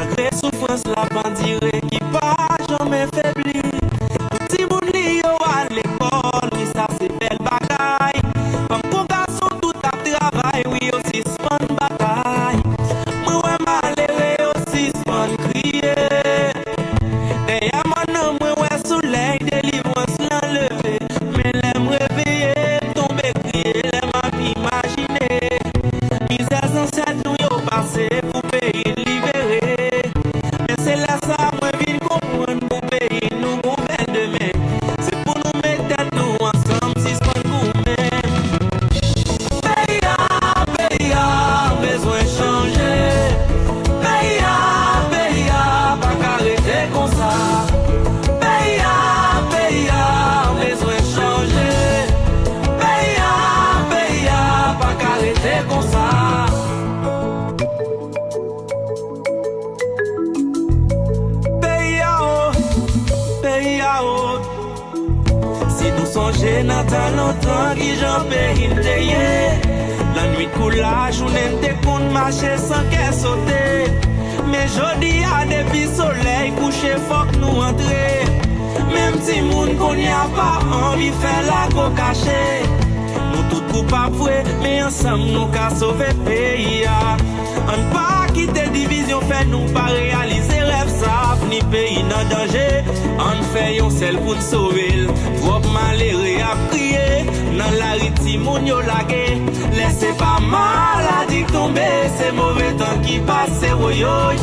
Malgré souffrance, la bandire qui pas jamais faibli. Petit moun li yo à l'école, oui ça c'est belle bagaille. Comme pour garçon tout à travail, oui aussi son bataille. Moi malheureux aussi son crier. Derrière mon nom, moi soleil, délivrance l'enlever. Mais l'aime réveiller, tomber crier, l'aime imaginer. Misère ancêtre nous yo passé pour pays libéré. Mais c'est là ça, moi vine comprendre pour pays nous gouverne demain. C'est pour nous mettre tête nous ensemble si c'est pas gourmet. Pays a besoin de changer. Pays a pas qu'arrêter comme ça. Pays a besoin de changer. Pays a pas qu'arrêter comme ça. Si nous songeons dans longtemps qui j'en paye la nuit coule la journée te compte marcher sans qu'elle sauter. Mais jodi a depuis soleil couché faut que nous entrer. Même si moun qu'on y a pas envie faire la go caché. Nous tout coupables mais ensemble nous qu'à sauver pays. On pas quitter division fait nous pas réaliser rêve ça ni pays dans danger. On fait yon seul pour nous sauver. Trop malheureux à prier dans la riti moun yo lagué. Laissez pas maladie tomber, c'est mauvais temps qui passe woyoy.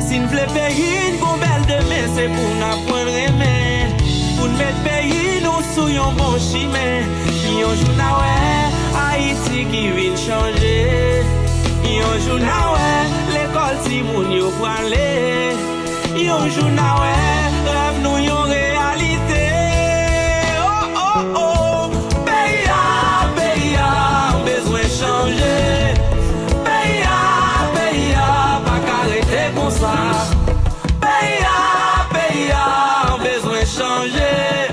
Si nous voulons payer une belle demain, c'est pour nous prendre remède. Pour nous mettre pays nous sous yon bon chemin. Yon journal Haïti qui vient changer. Yon journal l'école si moun yo pralé. Yon journal rêve nous yon réalité. Oh oh oh. Pays a besoin changer. Pays a pas qu'arrêter comme ça. Pays a besoin changer.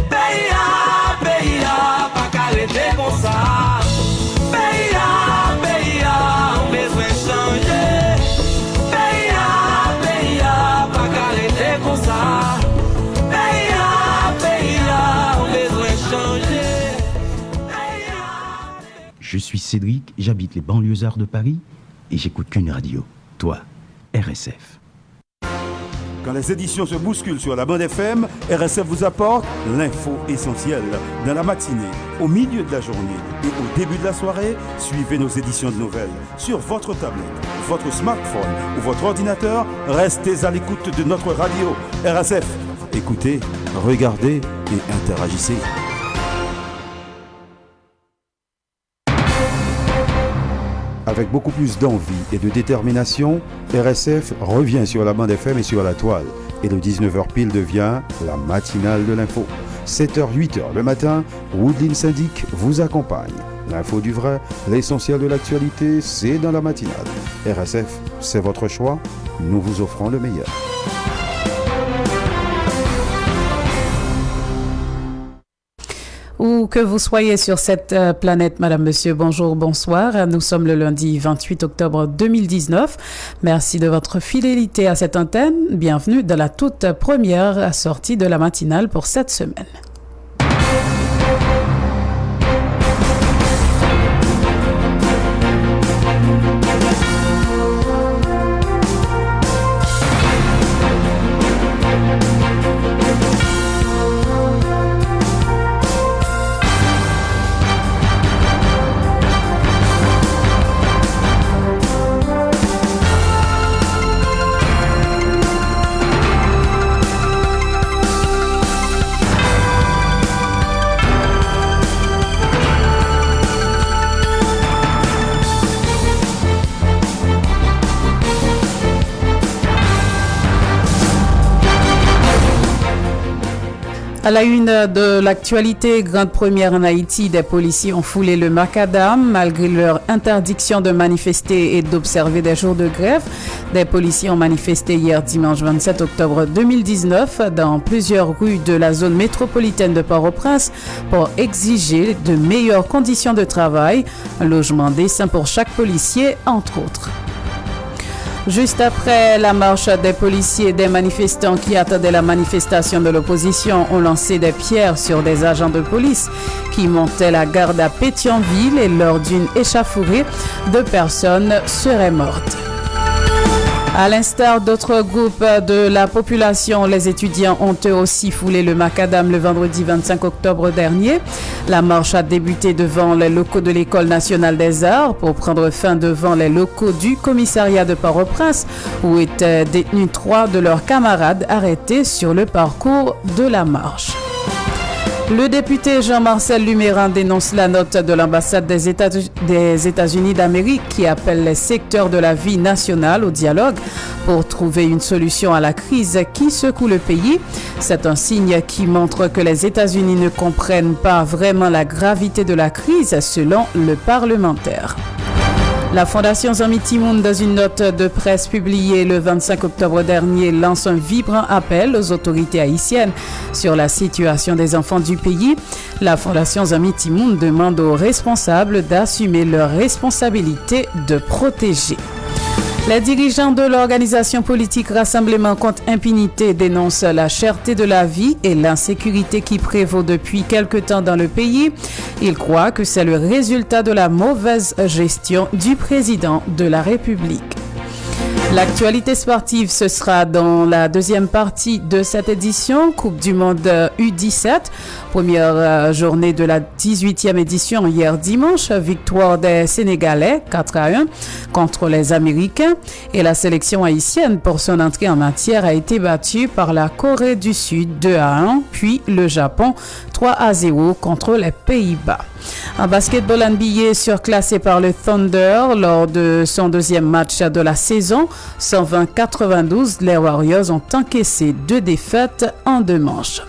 Pays a pas qu'arrêter comme ça. Pays a besoin changer. Pays a pas qu'arrêter comme ça. Pays a besoin changer. Je suis Cédric, j'habite les banlieusards de Paris et j'écoute qu'une radio, toi, RSF. Quand les éditions se bousculent sur la bande FM, RSF vous apporte l'info essentielle. Dans la matinée, au milieu de la journée et au début de la soirée, suivez nos éditions de nouvelles. Sur votre tablette, votre smartphone ou votre ordinateur, restez à l'écoute de notre radio. RSF, écoutez, regardez et interagissez. Avec beaucoup plus d'envie et de détermination, RSF revient sur la bande FM et sur la toile. Et le 19h pile devient la matinale de l'info. 7h, 8h le matin, Woodline Syndic vous accompagne. L'info du vrai, l'essentiel de l'actualité, c'est dans la matinale. RSF, c'est votre choix, nous vous offrons le meilleur. Où que vous soyez sur cette planète, madame, monsieur, bonjour, bonsoir. Nous sommes le lundi 28 octobre 2019. Merci de votre fidélité à cette antenne. Bienvenue dans la toute première sortie de la matinale pour cette semaine. À la une de l'actualité, grande première en Haïti, des policiers ont foulé le macadam malgré leur interdiction de manifester et d'observer des jours de grève. Des policiers ont manifesté hier dimanche 27 octobre 2019 dans plusieurs rues de la zone métropolitaine de Port-au-Prince pour exiger de meilleures conditions de travail, un logement décent pour chaque policier, entre autres. Juste après la marche, des policiers et des manifestants qui attendaient la manifestation de l'opposition ont lancé des pierres sur des agents de police qui montaient la garde à Pétionville et lors d'une échauffourée, 2 personnes seraient mortes. À l'instar d'autres groupes de la population, les étudiants ont eux aussi foulé le macadam le vendredi 25 octobre dernier. La marche a débuté devant les locaux de l'École nationale des arts pour prendre fin devant les locaux du commissariat de Port-au-Prince où étaient détenus 3 de leurs camarades arrêtés sur le parcours de la marche. Le député Jean-Marcel Lumérin dénonce la note de l'ambassade des États-Unis d'Amérique qui appelle les secteurs de la vie nationale au dialogue pour trouver une solution à la crise qui secoue le pays. C'est un signe qui montre que les États-Unis ne comprennent pas vraiment la gravité de la crise selon le parlementaire. La Fondation Zami Timoun, dans une note de presse publiée le 25 octobre dernier, lance un vibrant appel aux autorités haïtiennes sur la situation des enfants du pays. La Fondation Zami Timoun demande aux responsables d'assumer leur responsabilité de protéger. Les dirigeants de l'organisation politique Rassemblement contre impunité dénoncent la cherté de la vie et l'insécurité qui prévaut depuis quelque temps dans le pays. Ils croient que c'est le résultat de la mauvaise gestion du président de la République. L'actualité sportive, ce sera dans la deuxième partie de cette édition, Coupe du Monde U17. Première journée de la 18e édition hier dimanche, victoire des Sénégalais 4-1 contre les Américains. Et la sélection haïtienne pour son entrée en matière a été battue par la Corée du Sud 2-1, puis le Japon 3-0 contre les Pays-Bas. En basketball NBA surclassé par le Thunder lors de son deuxième match de la saison, 120-92, les Warriors ont encaissé 2 défaites en 2 manches.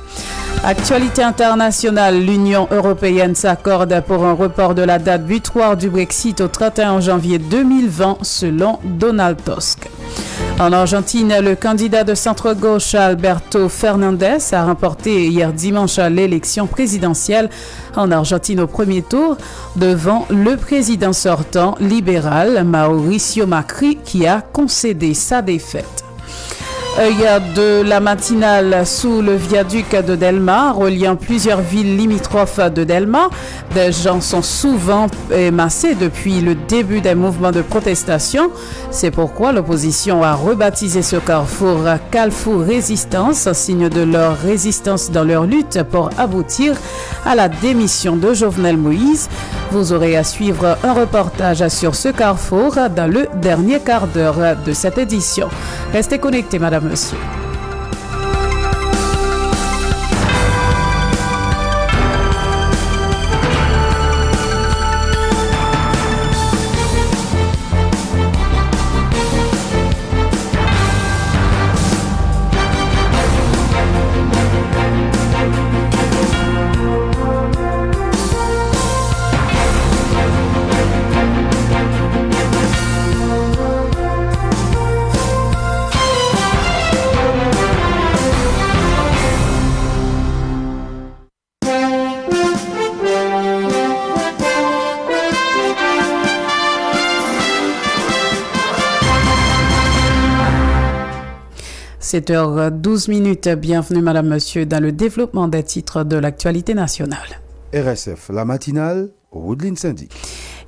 Actualité internationale, l'Union européenne s'accorde pour un report de la date butoir du Brexit au 31 janvier 2020 selon Donald Tusk. En Argentine, le candidat de centre-gauche Alberto Fernandez a remporté hier dimanche l'élection présidentielle en Argentine au premier tour devant le président sortant libéral Mauricio Macri qui a concédé sa défaite. Œil de la matinale sous le viaduc de Delma, reliant plusieurs villes limitrophes de Delma. Des gens sont souvent massés depuis le début des mouvements de protestation. C'est pourquoi l'opposition a rebaptisé ce carrefour Carrefour Résistance, signe de leur résistance dans leur lutte pour aboutir à la démission de Jovenel Moïse. Vous aurez à suivre un reportage sur ce carrefour dans le dernier quart d'heure de cette édition. Restez connectés, madame, monsieur. – 7h12, bienvenue madame, monsieur dans le développement des titres de l'actualité nationale. RSF, la matinale, Woodline Syndic.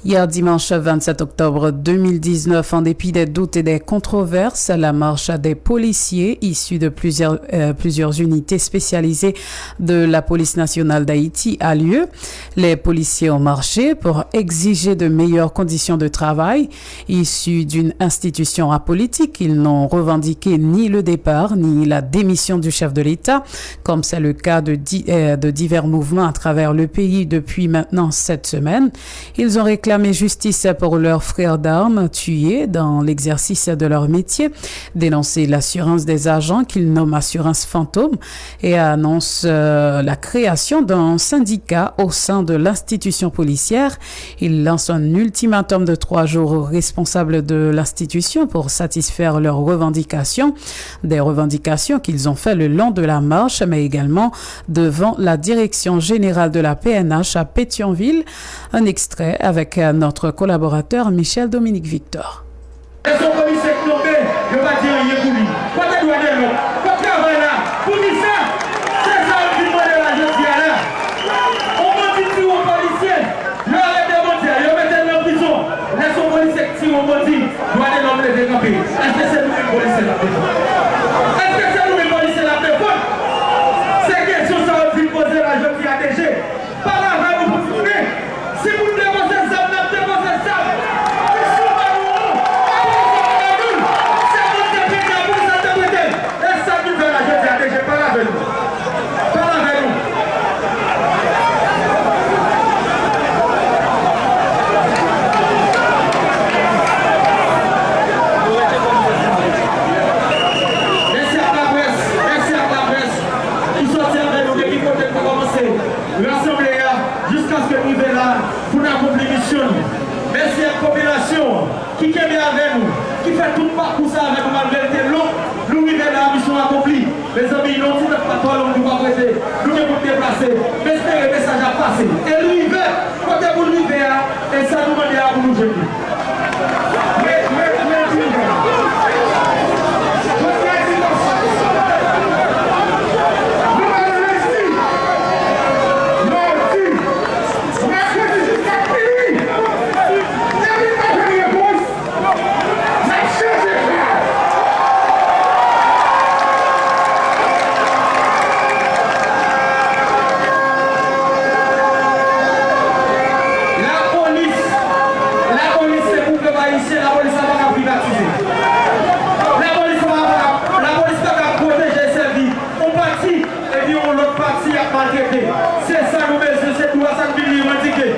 Hier dimanche 27 octobre 2019, en dépit des doutes et des controverses, la marche des policiers issus de plusieurs unités spécialisées de la police nationale d'Haïti a lieu. Les policiers ont marché pour exiger de meilleures conditions de travail. Issus d'une institution apolitique, ils n'ont revendiqué ni le départ ni la démission du chef de l'État, comme c'est le cas de divers mouvements à travers le pays depuis maintenant 7 semaines. Ils ont réclamé justice pour leurs frères d'armes tués dans l'exercice de leur métier, dénoncé l'assurance des agents qu'ils nomment assurance fantôme et annonce la création d'un syndicat au sein de l'institution policière. Ils lancent un ultimatum de 3 jours aux responsables de l'institution pour satisfaire leurs revendications, des revendications qu'ils ont fait le long de la marche, mais également devant la direction générale de la PNH à Pétionville. Un extrait avec notre collaborateur Michel Dominique Victor. Elles sont commis sectorées Est-ce que c'est nous qui policiers la défense? Est-ce que c'est nous qui policiers la défense? Ces questions sont aussi posées la jeune fille ADG. Par la veille, vous vous souvenez? Si vous démontez ça, vous démontez ça. Et ça qui fait la jeune fille ADG, par la veille. Par la veille. L'Assemblée jusqu'à ce que nous arrivions là pour accomplir mission. Merci à la population qui est bien avec nous, qui fait tout le parcours avec nous malgré le long. Nous arrivons là, mission accomplie. Les amis, nous ne pas trop long, nous ne pouvons pas prêter. Nous ne pouvons pas déplacer. Mais c'est le message à passer. Et nous arrivons, quand vous arrivez là, et ça nous demande à vous nous jeter. C'est ça nous mettons, c'est tout ça que nous revendiquons.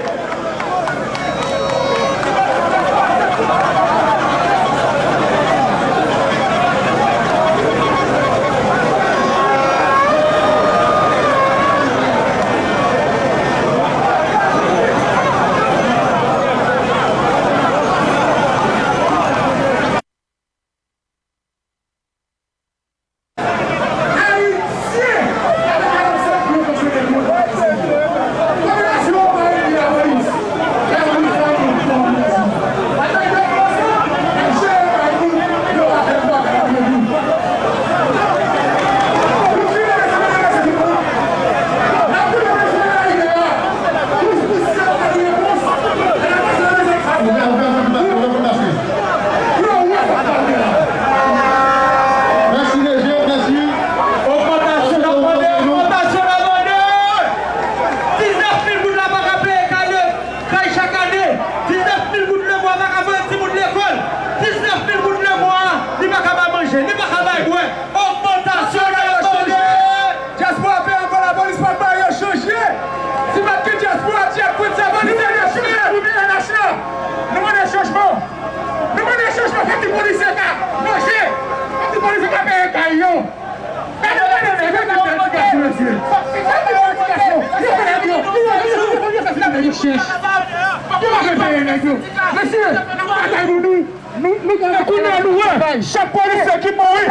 Chaque policier qui mourit,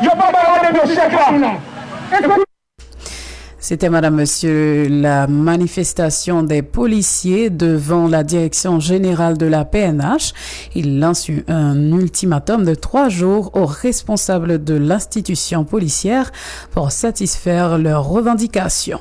il n'y a pas de chaque fois. C'était, madame, monsieur, la manifestation des policiers devant la direction générale de la PNH. Ils lancent un ultimatum de 3 jours aux responsables de l'institution policière pour satisfaire leurs revendications.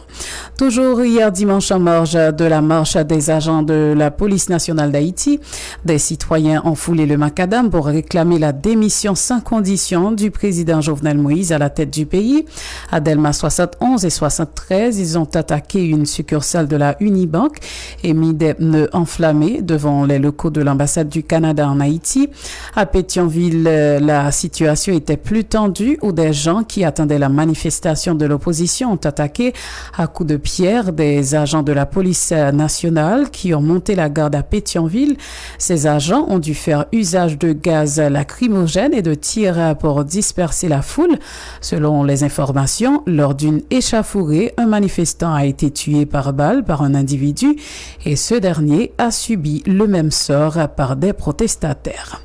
Toujours hier dimanche, en marge de la marche des agents de la police nationale d'Haïti, des citoyens ont foulé le macadam pour réclamer la démission sans condition du président Jovenel Moïse à la tête du pays. À Delma 71 et 73, ils ont attaqué une succursale de la Unibank et mis des pneus enflammés devant les locaux de l'ambassade du Canada en Haïti. À Pétionville, la situation était plus tendue où des gens qui attendaient la manifestation de l'opposition ont attaqué à coups de pierre des agents de la police nationale qui ont monté la garde à Pétionville. Ces agents ont dû faire usage de gaz lacrymogène et de tirs pour disperser la foule. Selon les informations, lors d'une échauffourée, un manifestant a été tué par balle par un individu et ce dernier a subi le même sort par des protestataires.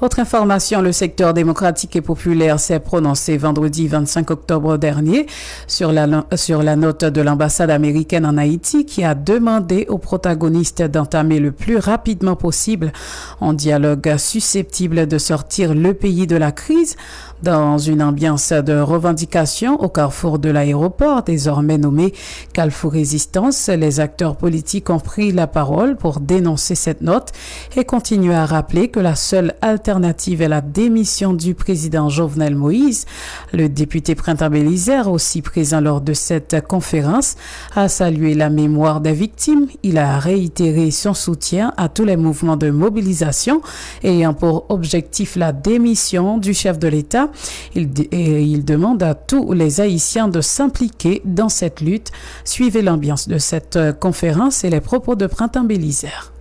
Autre information, le secteur démocratique et populaire s'est prononcé vendredi 25 octobre dernier sur la note de l'ambassade américaine en Haïti qui a demandé aux protagonistes d'entamer le plus rapidement possible un dialogue susceptible de sortir le pays de la crise. Dans une ambiance de revendication au carrefour de l'aéroport, désormais nommé Carrefour Résistance, les acteurs politiques ont pris la parole pour dénoncer cette note et continuer à rappeler que la seule alternative est la démission du président Jovenel Moïse. Le député Printemps Bélisaire, aussi présent lors de cette conférence, a salué la mémoire des victimes. Il a réitéré son soutien à tous les mouvements de mobilisation ayant pour objectif la démission du chef de l'État. Il demande à tous les Haïtiens de s'impliquer dans cette lutte. Suivez l'ambiance de cette conférence et les propos de Printemps Bélisaire.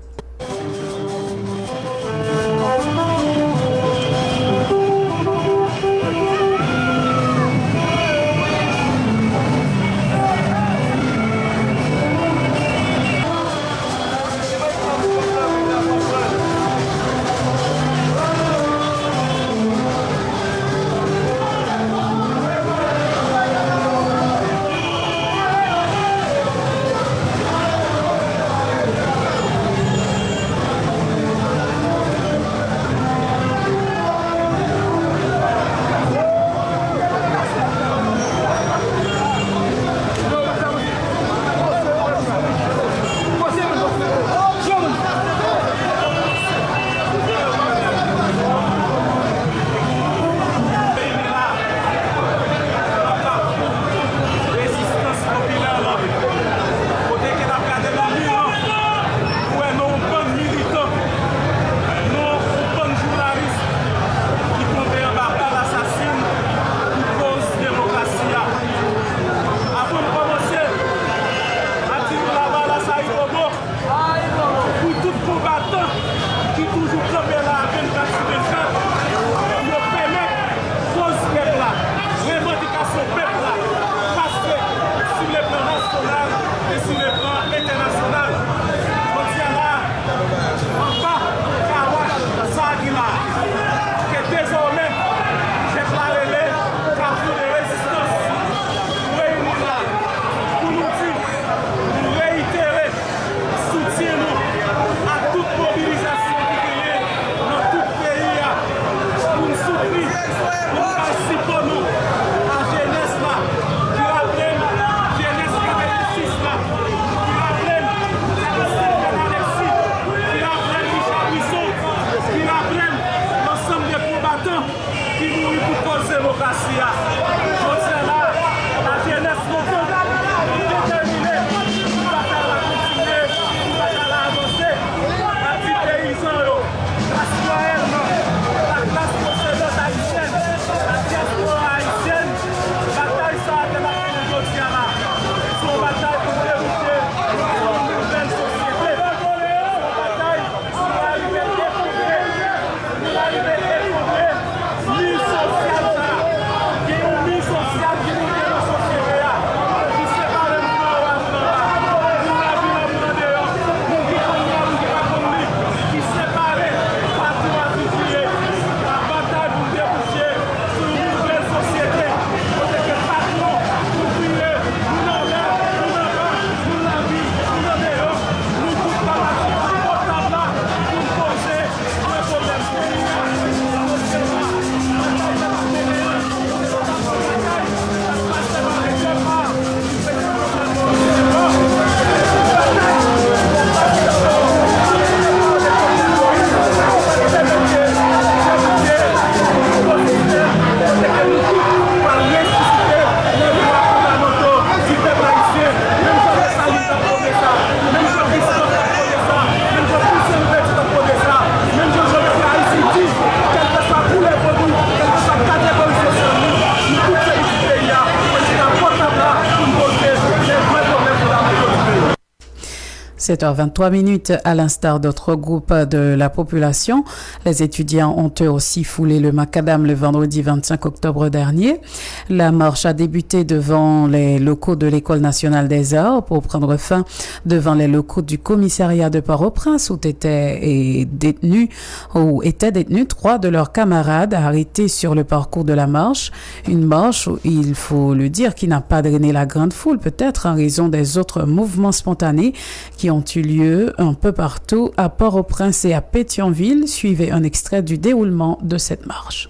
« 7h23 à l'instar d'autres groupes de la population. Les étudiants ont eux aussi foulé le macadam le vendredi 25 octobre dernier. La marche a débuté devant les locaux de l'École nationale des arts pour prendre fin devant les locaux du commissariat de Port-au-Prince où étaient détenus 3 de leurs camarades arrêtés sur le parcours de la marche. Une marche, il faut le dire, qui n'a pas drainé la grande foule, peut-être en raison des autres mouvements spontanés qui ont eu lieu un peu partout à Port-au-Prince et à Pétionville. Suivez un extrait du déroulement de cette marche.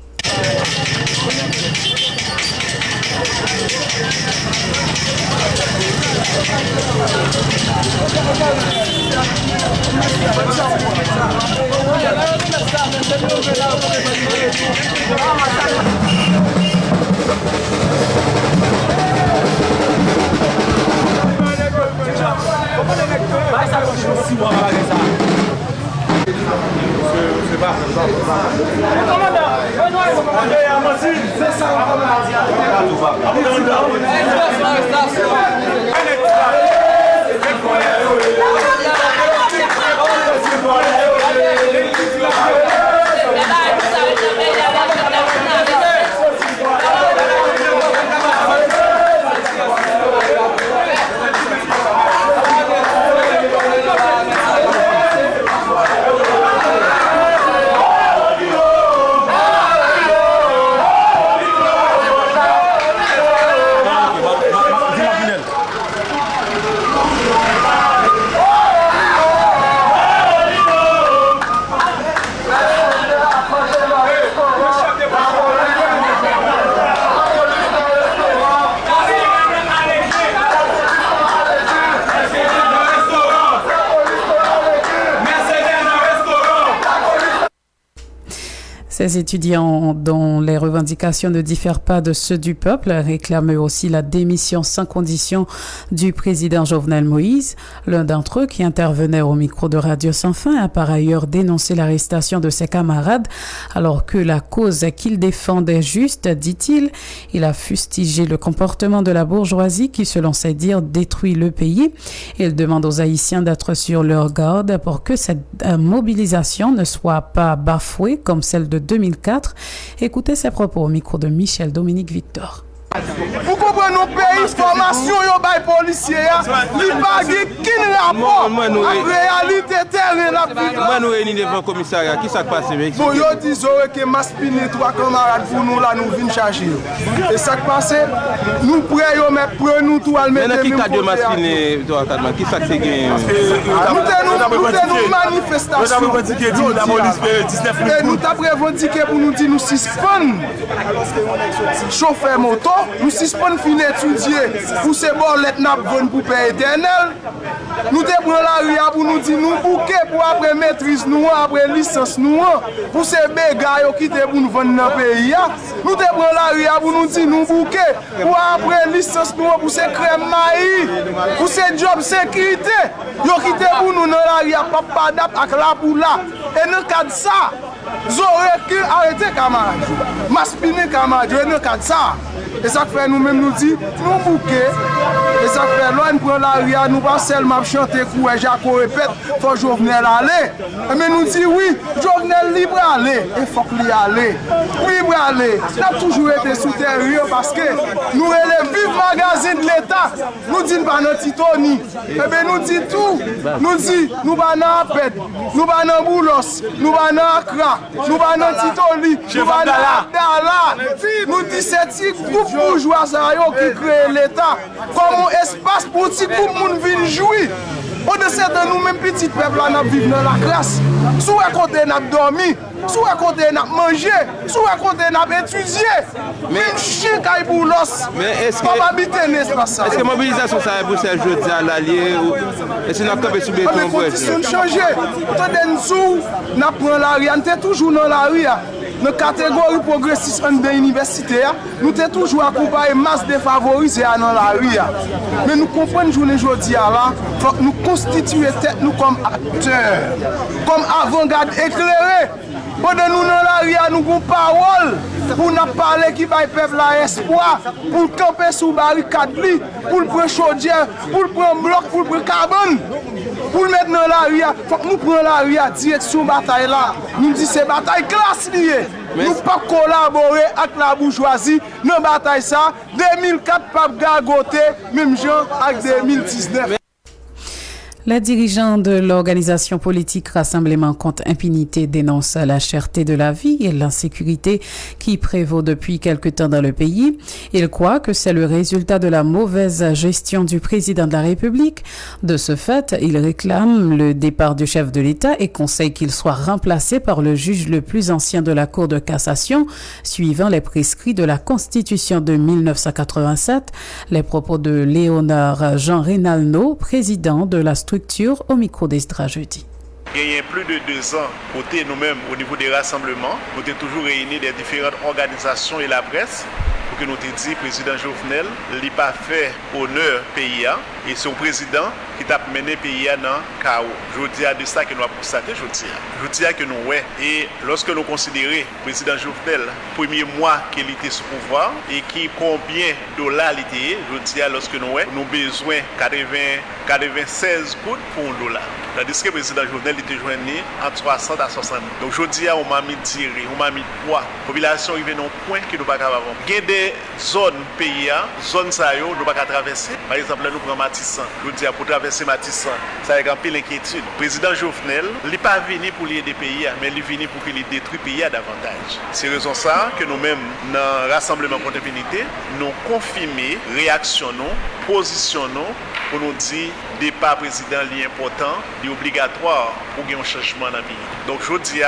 Ces étudiants dont les revendications ne diffèrent pas de ceux du peuple réclament aussi la démission sans condition du président Jovenel Moïse. L'un d'entre eux, qui intervenait au micro de Radio Sans Fin, a par ailleurs dénoncé l'arrestation de ses camarades alors que la cause qu'il défend est juste, dit-il. Il a fustigé le comportement de la bourgeoisie qui, selon ses dires, détruit le pays. Il demande aux Haïtiens d'être sur leur garde pour que cette mobilisation ne soit pas bafouée comme celle de 2004. Écoutez ses propos au micro de Michel Dominique Victor. Vous comprenez nos pays, formation yo bay policier, li pa gen kin rapport avec réalité terrain la vie. Moi nous réunis devant le commissariat, qui ça passe avec? Bon yo disent que Maspini trois camarades pour nous là nous vinn charger. Et ça passe nous prêt yo mettre pour nous tout al mettre. Mais qui cadre Maspini toi cadre qui ça c'est gain? Nous manifestation. Nous revendiquer la police 19 minutes. Et nous t'a revendiqué pour nous dire nous suspendre chauffeur moto. Nous suspendons fin étudier pour ces bolettes n'a bonne pour payer éternel. Nous te prenons la rue pour nous dire nous bouquer pour après maîtrise nous après licence nous pour ces bégailles qui te pour nous vendre dans pays. Nous te prenons la rue pour nous dire nous bouquer pour après licence nous pour ces crèmes maïs pour ces jobs sécurité. Yo qui te pour nous dans la rue papa dap ak la pour là. Et dans cadre ça, j'aurais que arrêter camarade. Maspini camarade dans cadre ça. Et ça fait nous-mêmes nous dit, nous bouquer. Et ça fait là, nous prenons la ria, nous pas seulement chanter, courir, Jaco répète, il faut Jovenel aller. Mais nous dit oui, Jovenel libre aller, il faut qu'il y aller. Libre aller. Ça a toujours été soutenu parce que nous élevons vive magazine de l'État. Nous disons pas notre Titoni. Et bien nous dit tout. Nous dit, nous pas dans Aped, nous pas dans Boulos, nous pas dans Accra, nous pas dans Titoli, nous pas dans Abdallah. Nous dit c'est groupe bourgeois qui crée l'État comme un espace pour petit groupe moun vinn jouir. Au-dessus de nous-mêmes, petits peuples, nous vivons dans la classe. Sous à côté, nous dormi, sous à côté, nous mangé, sous à côté, nous étudié. Mais chien qui pour l'os, est-ce que la mobilisation ça pour ces jeux à l'allié ou est-ce que nous avons sous béton? Les conditions changé. Nous prenons la rue, nous sommes toujours dans la rue. Dans la catégorie progressiste de l'université, nous sommes toujours accompagnés de masse défavorisée dans la rue. Mais nous comprenons journée aujourd'hui là, faut que nous constituer tête nous comme acteurs, comme avant-garde éclairée. Pendant nous dans la rue, nous avons parole pour nous parler qui va peuple la espoir, pour camper sous barricade, pour le prendre chaudière, pour le prendre bloc, pour le prendre carbone. Pour le mettre dans la rue, il faut que nous prenions la rue à direction de la bataille là. Nous disons que c'est une bataille classe liée. Nous ne pouvons pas collaborer avec la bourgeoisie dans la bataille ça. 2004, pas gagoter, même gens avec 2019. Les dirigeants de l'organisation politique Rassemblement contre impunité dénoncent la cherté de la vie et l'insécurité qui prévaut depuis quelque temps dans le pays. Ils croient que c'est le résultat de la mauvaise gestion du président de la République. De ce fait, ils réclament le départ du chef de l'État et conseillent qu'il soit remplacé par le juge le plus ancien de la Cour de cassation, suivant les prescrits de la Constitution de 1987. Les propos de Léonard Jean Reynalno, président de la structure au micro d'Estra jeudi. Il y a plus de 2 ans, côté nous-mêmes, au niveau des rassemblements, nous avons toujours réuni des différentes organisations et la presse pour que nous te dit, président Jovenel, il n'a pas fait honneur pays et c'est le président qui t'a mené le pays dans le chaos. Je dis à de ça que nous avons constaté, je dis à que nous, ouais. Et lorsque nous considérons le président Jovenel, premier mois qu'il était sous pouvoir et qui combien de dollars il était, je dis à lorsque nous, ouais, nous avons besoin de 96 gouttes pour $1. Tandis que le président Jovenel était joigné entre 60 à 60. Donc je dis à on m'a mis tiré, on m'a mis poids. La population arrive à un point qui nous pas capable. Il y a des zones pays, zones ça yo, nous pas traverser. Par exemple, là nous prenons Matissan. Je dis pour traverser Matissan, ça a un peu l'inquiétude. Le président Jovenel, il n'est pas venu pour aider des pays, mais il est venu pour qu'il détruise le pays davantage. C'est raison ça que nous-mêmes, dans le Rassemblement contre l'impunité, nous confirmons, réactionnons, positionnons pour nous dire départ président est important, est obligatoire pour qu'il y ait un changement dans le pays. Donc je dis,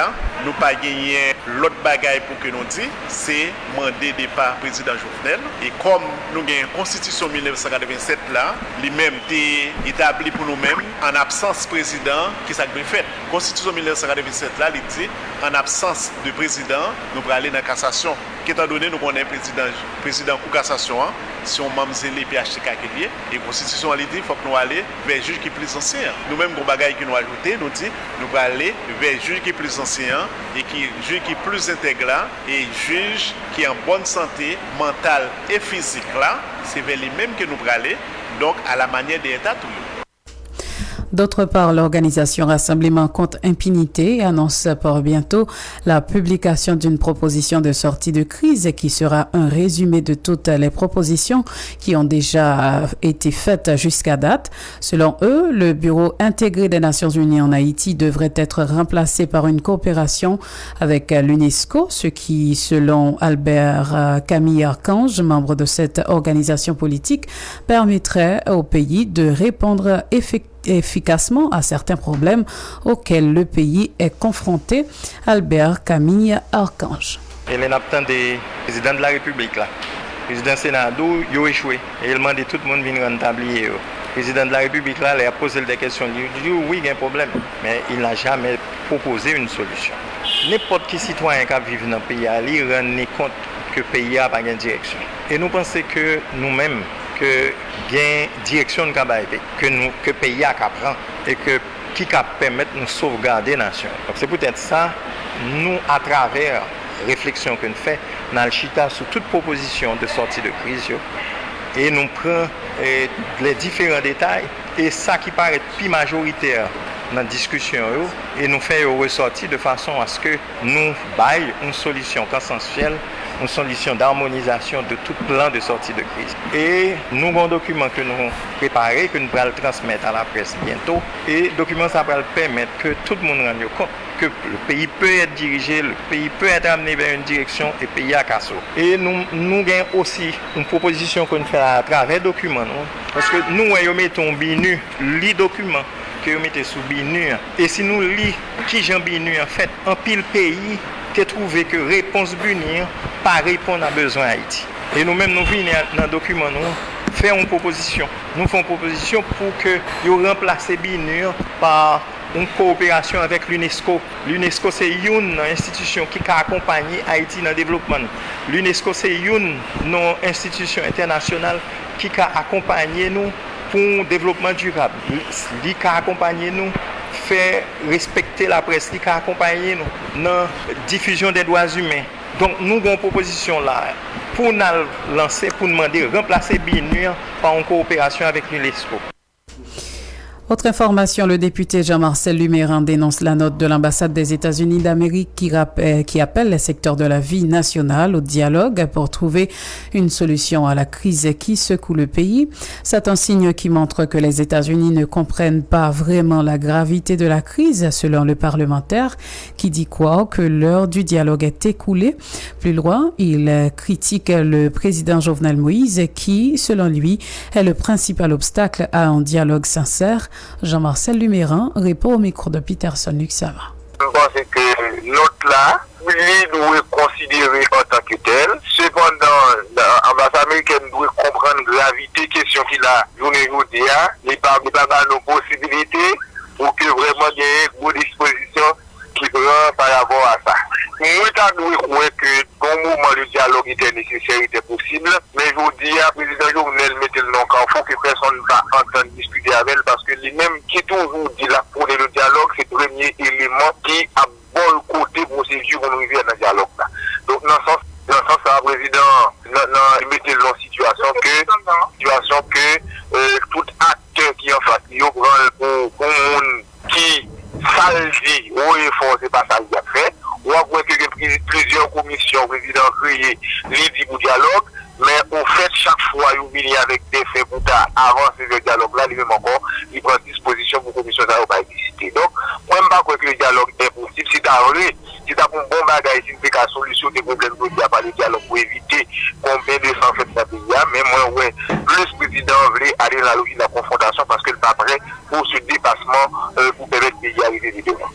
nous pas gagner l'autre bagaille pour que nous disions, c'est demander départ président Jovenel. Et comme nous avons une constitution 1987 là, lui-même est établi pour nous-mêmes, en absence président, qui s'est fait. Constitution 1987 là, il dit, en absence de président, nous allons aller dans la cassation. Étant donné nous connaissons président pour cassation, si on m'a zélé PHTK qui est, et la constitution elle dit, il faut que nous allions vers le juge qui est plus ancien. Nous-mêmes, nos bagages qui nous ajouté, nous dit, nous allons aller vers le juge qui est plus ancien et juge qui est plus intégral et juge qui est en bonne santé mentale et physique là, c'est vers lui-même que nous allons aller, donc à la manière des États tout. D'autre part, l'organisation Rassemblement contre impunité annonce pour bientôt la publication d'une proposition de sortie de crise qui sera un résumé de toutes les propositions qui ont déjà été faites jusqu'à date. Selon eux, le Bureau intégré des Nations Unies en Haïti devrait être remplacé par une coopération avec l'UNESCO, ce qui, selon Albert Camille Archange, membre de cette organisation politique, permettrait au pays de répondre efficacement à certains problèmes auxquels le pays est confronté. Albert Camille Archange. Et les naptans des présidents de la République là, président Sénat, ils ont échoué et il demande tout le monde de venir rentablier. Le président de la République là, il a posé des questions, il dit oui, il y a un problème, mais il n'a jamais proposé une solution. N'importe qui citoyen qui vit dans le pays, il rend compte que le pays n'a pas de direction. Et nous pensons que nous-mêmes, que gain direction de que le pays a qu'à prendre et que qui peut permettre de nous sauvegarder la nation. Donc c'est peut-être ça, nous à travers réflexion que nous faisons, dans le chita sur toute proposition de sortie de crise et nous prenons les différents détails et ça qui paraît plus majoritaire dans la discussion et nous faisons ressortir de façon à ce que nous baillons une solution consensuelle, une solution d'harmonisation de tout plan de sortie de crise. Et nous avons un document que nous préparons, que nous allons transmettre à la presse bientôt. Et le document ça va permettre que tout le monde rende compte que le pays peut être dirigé, le pays peut être amené vers une direction et le pays à casso. Et nous avons aussi une proposition que nous faisons à travers le document. Parce que nous mettons BINU, les documents que nous mettons sous BINU. Et si nous lisons qui Jean BINU en fait, en pile pays, qui trouvé que réponse BINU pas répondre à besoin Haïti. Et nous-mêmes, nous venons dans le document, nous faisons une proposition. Nous faisons une proposition pour que nous remplacer BINU par une coopération avec l'UNESCO. L'UNESCO, c'est une institution qui accompagne Haïti dans le développement. L'UNESCO, c'est une institution internationale qui accompagne nous pour le développement durable. Qui accompagne nous faire respecter la presse, qui accompagne nous dans la diffusion des droits humains. Donc nous avons une proposition là pour nous lancer, pour demander de remplacer BINU par une coopération avec l'UNESCO. Autre information, le député Jean-Marcel Luméran dénonce la note de l'ambassade des États-Unis d'Amérique qui appelle les secteurs de la vie nationale au dialogue pour trouver une solution à la crise qui secoue le pays. C'est un signe qui montre que les États-Unis ne comprennent pas vraiment la gravité de la crise, selon le parlementaire, qui dit quoi? Que l'heure du dialogue est écoulée. Plus loin, il critique le président Jovenel Moïse qui, selon lui, est le principal obstacle à un dialogue sincère. Jean-Marcel Luméran répond au micro de Peterson Luxava. Je pense que notre là, il doit considérer en tant que tel. Cependant, l'ambassade américaine doit comprendre la gravité question qu'il a journée aujourd'hui. Il n'y a pas de possibilités pour que vraiment il y ait une disposition qui prend par rapport à ça. Nous croyons que dans le moment le dialogue était nécessaire, était possible, mais je vous dis, le président Jovenel mettait le nom qu'en faut que personne ne va entendre discuter avec elle, parce que lui-même qui toujours dit là pour le dialogue, c'est le premier élément qui a bon côté procédure pour nous arriver dans le dialogue là. Donc dans ce sens, le président il mettait dans la situation que tout acteur qui en fait, il prend pour monde qui salvi ou effort, c'est pas ça qu'il a fait. On voit que plusieurs commissions, le président créé l'idée pour dialogue, mais au fait, chaque fois, il vient avec des faits pour avancer le dialogue là, lui-même encore, il prend disposition pour la commission de pas exister. Donc, moi, je ne pense pas que le dialogue est possible. Si tu as un bon bagage, si tu as une solution des problèmes de le dialogue pour éviter combien de sang fait dans le pays, mais moi, ouais, plus le président voulait aller dans la logique de la confrontation parce qu'il n'est pas prêt pour ce dépassement pour permettre le pays d'arriver devant.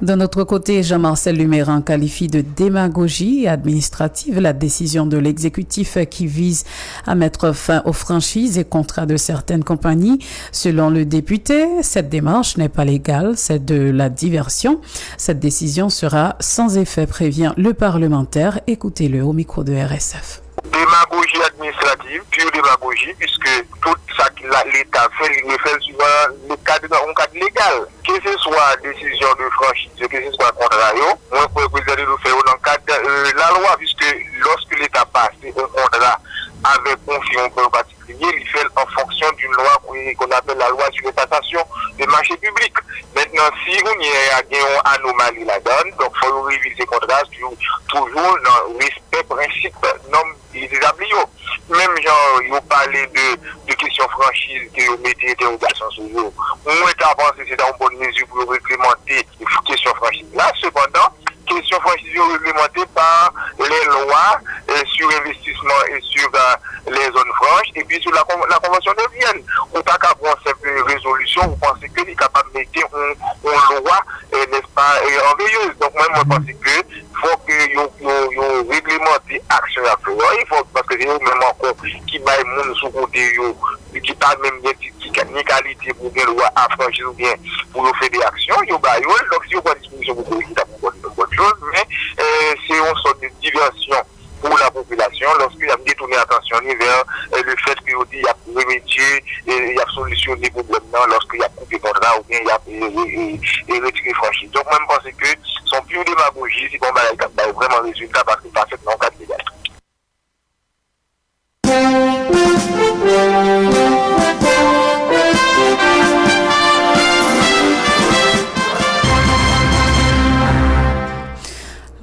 De notre côté, Jean-Marcel Luméran qualifie de démagogie administrative la décision de l'exécutif qui vise à mettre fin aux franchises et contrats de certaines compagnies. Selon le député, cette démarche n'est pas légale, c'est de la diversion. Cette décision sera sans effet, prévient le parlementaire. Écoutez-le au micro de RSF. Démagogie administrative, pure démagogie, puisque tout ça que l'État fait, il le fait souvent dans un cadre légal. Que ce soit décision de franchise, que ce soit contrat, moi, pour représenter le faire dans le cadre de la loi, puisque lorsque l'État passe un contrat avec confiance en particulier, il fait en fonction d'une loi qu'on appelle la loi sur les passations des marchés publics. Maintenant, si on y a une anomalie là-dedans, donc il faut réviser le contrat toujours dans le respect principe normes établis. Même genre, ils ont parlé de questions franchises qui ont mis des interrogations sur eux. On est à penser que c'est une bonne mesure pour réglementer les questions franchises. Là, cependant, questions franchises réglementées par les lois sur investissement et sur les zones franches, et puis sur la Convention de Vienne. On n'a qu'à prendre cette résolution, vous pensez qu'il est capable de mettre une loi, n'est-ce pas, en veilleuse. Donc, moi, je pense qu'il faut que réglementer l'action à faire. Il faut, parce que c'est même encore qui va le monde sous côté, qui pas même ni qualité pour une loi à franchir ou bien pour faire des actions, donc si on prend disposition pour corriger, c'est une bonne chose, mais c'est une sorte de diversion pour la population lorsqu'il y a détourné l'attention vers le fait qu'il y a remédié et il y a solutionné des problèmes lorsqu'il y a coupé contrat ou bien il y a retiré franchi. Donc moi je pense que son pure démagogie, c'est qu'on va vraiment résultat parce que c'est parfaitement cadre légal.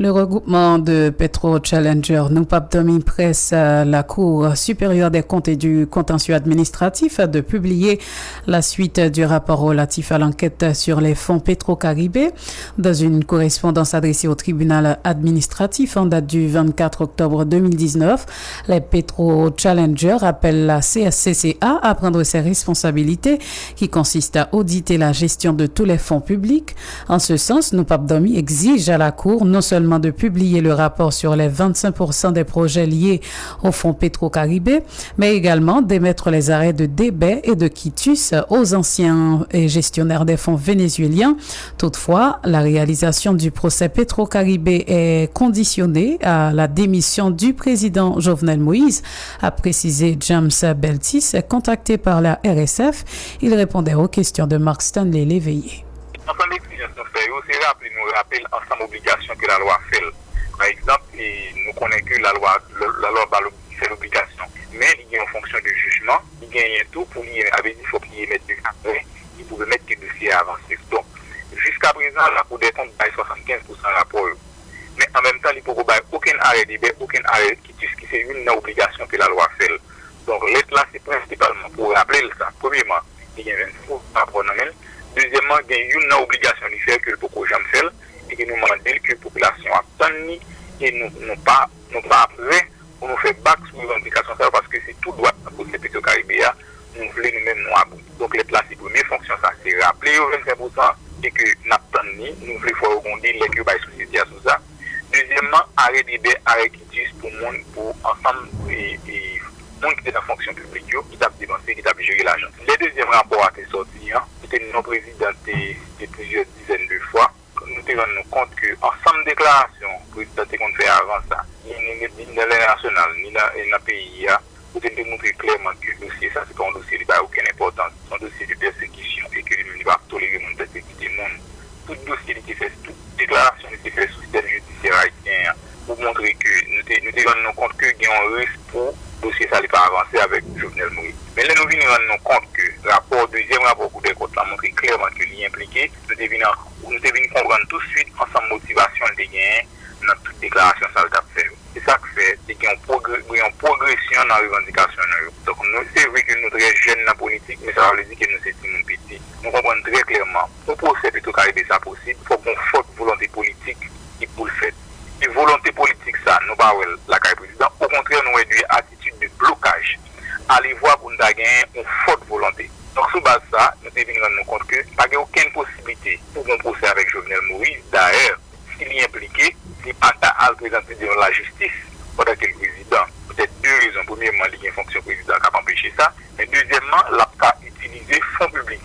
Le regroupement de Petro Challenger Noupapdomi presse la Cour supérieure des comptes et du contentieux administratif de publier la suite du rapport relatif à l'enquête sur les fonds Petro-Caribé. Dans une correspondance adressée au tribunal administratif en date du 24 octobre 2019, les Petro Challenger appellent la CSCCA à prendre ses responsabilités qui consistent à auditer la gestion de tous les fonds publics. En ce sens, Noupapdomi exige à la Cour non seulement de publier le rapport sur les 25% des projets liés au fonds Petro-Caribé, mais également d'émettre les arrêts de débet et de quitus aux anciens gestionnaires des fonds vénézuéliens. Toutefois, la réalisation du procès Petro-Caribé est conditionnée à la démission du président Jovenel Moïse, a précisé James Beltis, contacté par la RSF. Il répondait aux questions de Marc Stanley Léveillé. Nous rappelle ensemble obligations que la loi fait. Par exemple, nous connaissons que la loi fait l'obligation, mais il y a une fonction de jugement, il y a tout pour lui, il faut qu'il y mette du arrêt d'hiver, aucun arrêt qui c'est une obligation que la loi fait. Donc, l'être là, c'est principalement pour rappeler ça. Premièrement, il y a un faux rapport nommé. Deuxièmement, il y a une obligation de faire que le beaucoup jamais fait et que nous demandons que la population attend et nous pas après pour nous faire back sur l'implication parce que c'est tout droit pour les petits Caribéens, nous voulons nous-mêmes nous aboutir. Donc, l'être là, c'est la première fonction, ça, c'est rappeler aux 25% et que nous voulons faire rebondir les que les sociétés sur ça. Deuxièmement, arrêt d'hiver, arrêt qui disent pour le monde, pour ensemble et monde qui est dans la fonction publique, qui t'a dépensé, qui t'a géré l'argent. Le deuxième rapport a été sorti, c'était nos présidents de plusieurs dizaines de fois. Nous te rendons compte que ensemble de déclarations, président qu'on fait avant ça, ni dans l'international, ni dans le pays, vous devez montrer clairement que le dossier, ça c'est pas un dossier qui n'a aucune importance, c'est un dossier de persécution et que ne va pas tolérer mon persécuter le monde. Tout dossier qui fait, toute déclaration qui fait sous le système judiciaire haïtien pour montrer que nous te rendons compte que il y a un risque pour le dossier ça n'est pas avancé avec Jovenel Moïse. Mais là nous venons rendre compte que deuxième rapport Cour des comptes a montré clairement que l'y impliqué, nous devons comprendre tout de suite ensemble motivation de gagner dans toute déclaration ça le fait. C'est ça que fait, c'est qu'il y a une progression dans la revendication. Donc c'est vrai que nous sommes très jeunes dans la politique, mais ça veut dire que nous sommes petits. Nous comprenons très clairement, pour procès plutôt qu'arriver ça possible, il faut qu'on faute volonté politique qui pour le faire. Et volonté politique ça, nous pas la carrière président. Au contraire, nous avons une attitude de blocage. Allez voir pour nous gagner une forte volonté. Donc sous base ça, nous devons rendre compte que pas aucune possibilité pour un procès avec Jovenel Moïse. D'ailleurs, s'il est impliqué, il n'est pas à présenter devant la justice pendant que le président. Peut-être deux raisons. Premièrement, il y a une fonction président qui a empêché ça. Mais deuxièmement, l'APCA utiliser fonds publics,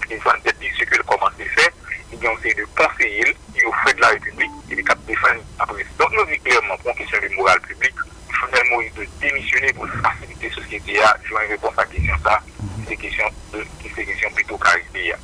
qui sont peut-être ce que le commence à faire. Il y a essayé de conseiller et au fait de la République et de défendre la présidence. Donc nous disons clairement pour une question de morale publique, Jovenel Moïse de démissionner pour faciliter la société. Je vais répondre à la question ça. C'est une question plutôt caribéenne.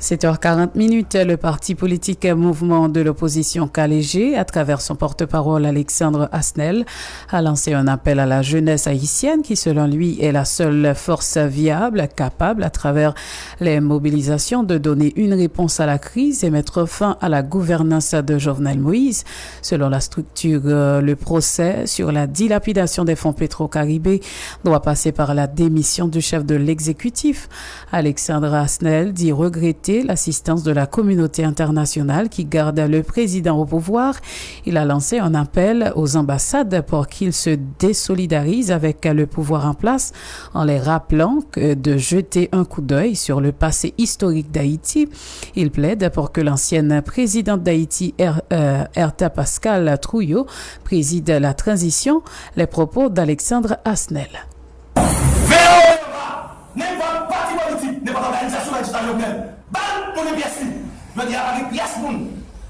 7h40, le parti politique Mouvement de l'opposition Calégé, à travers son porte-parole Alexandre Hasnel, a lancé un appel à la jeunesse haïtienne qui, selon lui, est la seule force viable, capable, à travers les mobilisations, de donner une réponse à la crise et mettre fin à la gouvernance de Jovenel Moïse. Selon la structure, le procès sur la dilapidation des fonds Petro-Caribé doit passer par la démission du chef de l'exécutif. Alexandre Hasnel dit regretter l'assistance de la communauté internationale qui garde le président au pouvoir. Il a lancé un appel aux ambassades pour qu'ils se désolidarisent avec le pouvoir en place en les rappelant de jeter un coup d'œil sur le passé historique d'Haïti. Il plaide pour que l'ancienne présidente d'Haïti, Herta Pascal Trouillot, préside la transition. Les propos d'Alexandre Hasnel. N'importe parti politique, n'importe organisation institutionnelle, pour les pièces, je dis avec pièces,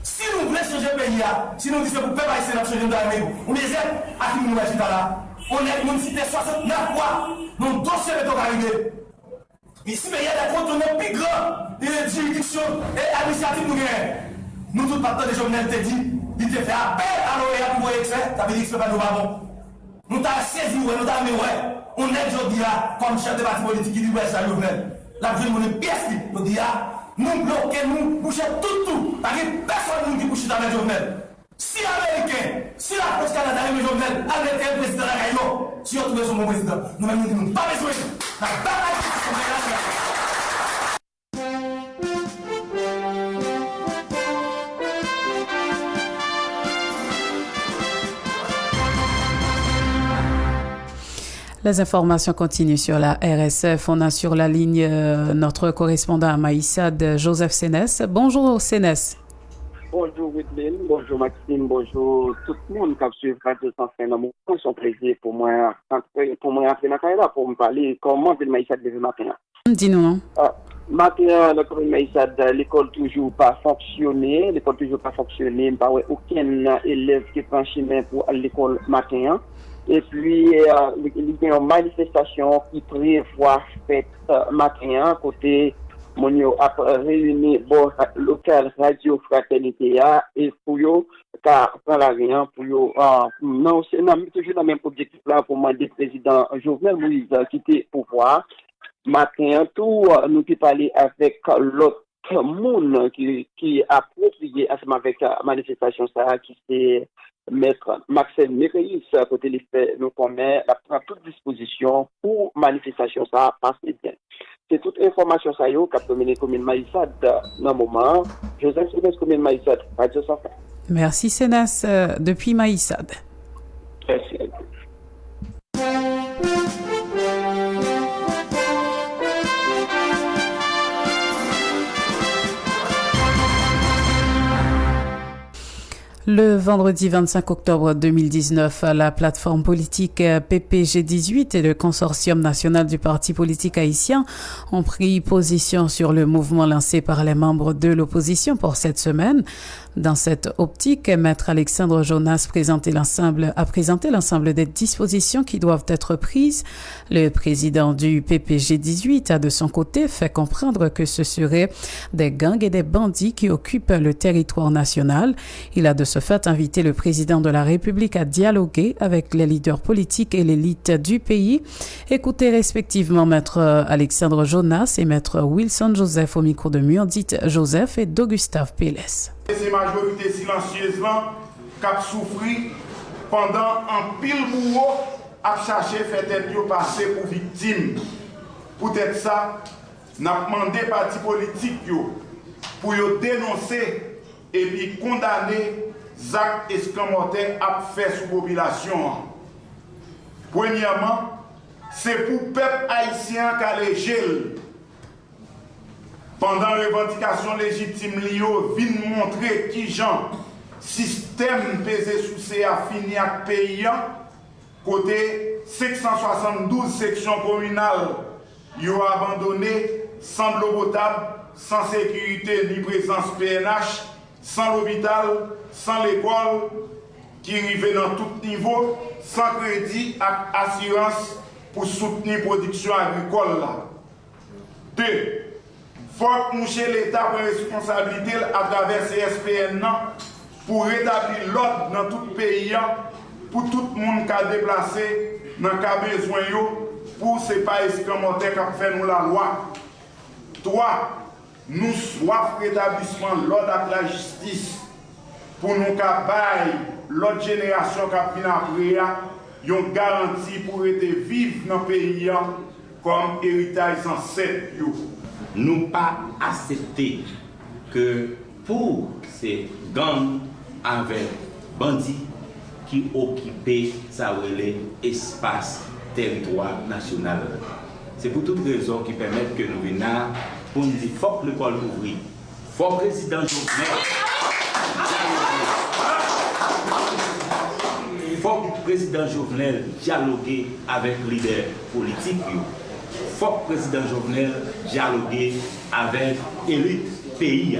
si nous voulons changer le pays, si nous disons pour faire passer la changer de l'armée, on les aide à qui nous mettons là. On est une cité 69 fois, nous dossiers de Caribé. Ici, il y a des contournements plus grands, des juridictions et administratives nous gagnons. Nous, tout partant de Jovenel te dit, il te fait appel à l'OEA pour voir extrait, ça veut dire que ce n'est pas nous pas nous t'avons saisi, nous t'avons mis, on est aujourd'hui là, comme chef de parti politique qui dit, ouais, ça Jovenel. La vie, on est pièce, nous dit, nous bloquons, nous bouchons tout. Parce que personne qui bouche dans le Jovenel. Si l'Américain, si la France Canada aime le Jovenel, avec le président de la Caïno, si on trouve son bon président, nous-mêmes nous disons, pas besoin. La bataille, c'est Les informations continuent sur la RSF. On a sur la ligne notre correspondant à Maïsad, Joseph Sénès. Bonjour Sénès. Bonjour Whitney, bonjour Maxime, bonjour tout le monde qui a suivi Radio Sanfin. C'est un plaisir pour moi entrer dans la carrière pour me parler comment le Maïsad devait matin. Dis-nous. Matin, le premier Maïsad, l'école toujours pas fonctionné, pas aucun élève qui prend chemin pour aller à l'école matin. Et puis, il y a une manifestation qui prévoit faite matin, côté Monio a réuni bon local Radio Fraternité et pour yo, car prend la rien pour yo, non, c'est toujours le même objectif là pour demander président Jovenel Moïse quitter pouvoir. Matin, tout, nous qui parler avec l'autre monde qui a approprié ensemble avec la manifestation ça qui c'est maître Maxime Méreis à côté de fait nous commet la prend toute disposition pour manifestation ça passer bien. C'est toute information ça yo qu'a communiqué commune Maïsad dans moment Joseph Sénès commune Maïsad Radio Sans Fin. Merci Sénès depuis Maïsad. Merci. Le vendredi 25 octobre 2019, la plateforme politique PPG18 et le consortium national du parti politique haïtien ont pris position sur le mouvement lancé par les membres de l'opposition pour cette semaine. Dans cette optique, Maître Alexandre Jonas a présenté l'ensemble des dispositions qui doivent être prises. Le président du PPG18 a de son côté fait comprendre que ce seraient des gangs et des bandits qui occupent le territoire national. Il a de ce fait invité le président de la République à dialoguer avec les leaders politiques et l'élite du pays. Écoutez respectivement Maître Alexandre Jonas et Maître Wilson Joseph au micro de Murdit Joseph et d'Augustave Pélès. Ces majorités silencieuses là qui ont souffert pendant un pile bourreau à chercher faire tête passer pour victime. Peut-être ça, n'a demandé parti politique pour dénoncer et puis condamner les actes escamotés à faire sous population. Premièrement, c'est pour le peuple haïtien qui a les gels. Pendant la revendication légitime, l'IO vient montrer qui genre système pesé sous ces affini à pays, côté 572 sections communales, ils ont abandonné sans de l'eau potable, sans sécurité ni présence PNH, sans l'hôpital, sans l'école, qui arrivait dans tout niveau, sans crédit et assurance pour soutenir la production agricole. 2. Il faut que chez l'État prenne responsabilité à travers CSPN pour rétablir l'ordre dans tout le pays, pour tout le monde qui a déplacé, dans le cas besoin, pour ce pas escamoté qui a fait nous la loi. 3. Nous soif rétablissement de l'ordre avec la justice pour nous bailler l'autre génération qui a fini après, une garantie pour être vivre dans le pays comme héritage ancêtre. Nous pas accepter que pour ces gangs avec bandits qui occupent l'espace territoire national. C'est pour toutes raisons qui permettent que nous venions pour nous dire qu'il faut que l'école ouvre. Il faut que le président Jovenel. Il faut que le président Jovenel dialogue avec les leaders politiques. Il faut que le président Jovenel dialogue avec l'élite pays.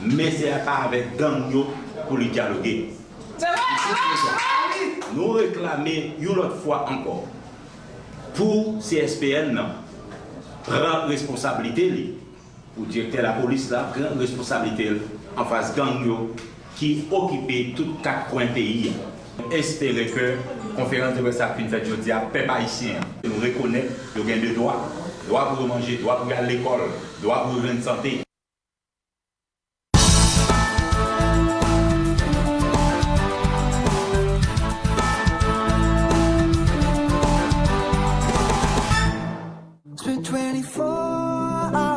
Mais ce n'est pas avec gang pour lui dialoguer. Nous réclamons une autre fois encore pour CSPN prendre responsabilité pour directeur de la police là prendre responsabilité en face gang qui occupait tous 4 coins pays. Espérer que la conférence de presse a pu faire aujourd'hui à peuple haïtien. Nous reconnaissons le gain de droit pour manger, droit pour aller à l'école, droit pour une santé.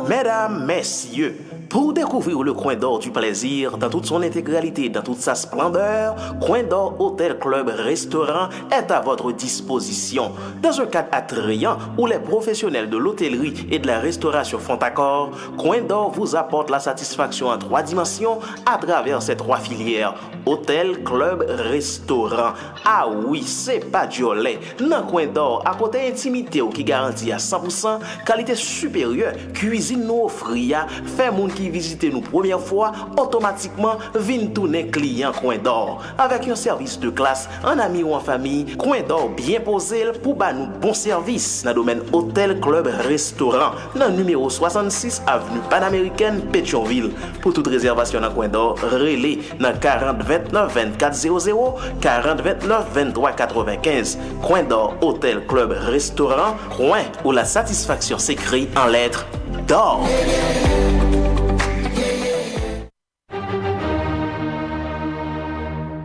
Mesdames, messieurs, pour découvrir le Coin d'Or du plaisir dans toute son intégralité, dans toute sa splendeur, Coin d'Or Hôtel Club Restaurant est à votre disposition. Dans un cadre attrayant où les professionnels de l'hôtellerie et de la restauration font accord, Coin d'Or vous apporte la satisfaction en 3 dimensions à travers ces 3 filières. Hôtel Club Restaurant. Ah oui, c'est pas violet. Dans Coin d'Or, à côté intimité qui garantit à 100%, qualité supérieure, cuisine nous offre, fait moun qui visite nous première fois, automatiquement vient tourner client Coin d'Or. Avec un service de classe, en ami ou en famille, Coin d'Or bien posé pour ba nous bon service dans le domaine Hôtel Club Restaurant, dans le numéro 66 avenue Panaméricaine, Pétionville. Pour toute réservation dans Coin d'Or, relais dans 40 29 24 00, 40 29 23 95. Coin d'Or Hôtel Club Restaurant, coin où la satisfaction s'écrit en lettres d'or.